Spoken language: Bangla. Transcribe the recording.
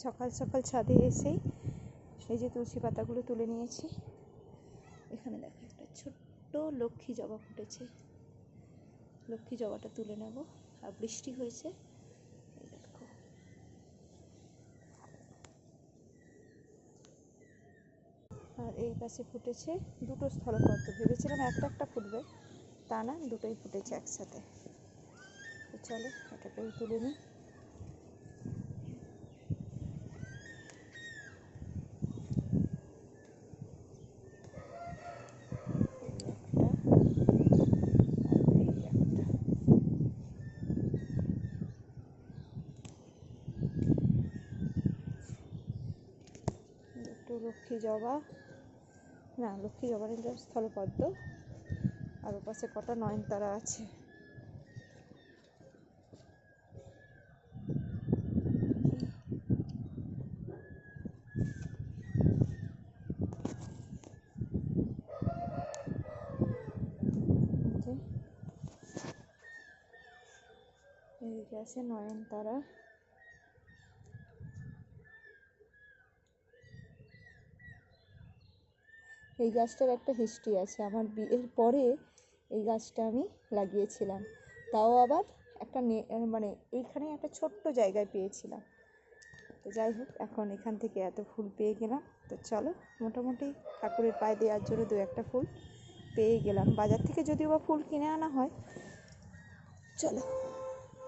সকাল সকাল ছাদে এসেই এই যে তুলসী পাতাগুলো তুলে নিয়েছি। এখানে দেখো একটা ছোট্ট লক্ষ্মী জবা ফুটেছে, লক্ষ্মী জবাটা তুলে নেব। আর বৃষ্টি হয়েছে, এই দেখো। আর এই পাশে ফুটেছে দুটো স্থলপদ্ম, ভেবেছিলাম একটা একটা ফুটবে, তা না, দুটোই ফুটেছে একসাথে। তো চলো এটাকেও তুলে নিই। লক্ষ্মী জবা, না লক্ষ্মী জবা নিলে স্থলপদ্ম, আর ওপাশে কটা নয়নতারা আছে। এইদিকে আছে নয়নতারা। এই গাছটার একটা হিস্ট্রি আছে, আমার বিয়ের পরে এই গাছটা আমি লাগিয়েছিলাম, তাও আবার একটা মানে এইখানে একটা ছোট্ট জায়গায় পেয়েছিলাম। তো যাই হোক, এখন এখান থেকে এত ফুল পেয়ে গেলাম। তো চলো, মোটামুটি ঠাকুরের পায়ে দেওয়ার জন্য দু একটা ফুল পেয়ে গেলাম। বাজার থেকে যদিও বা ফুল কিনে আনা হয়। চলো।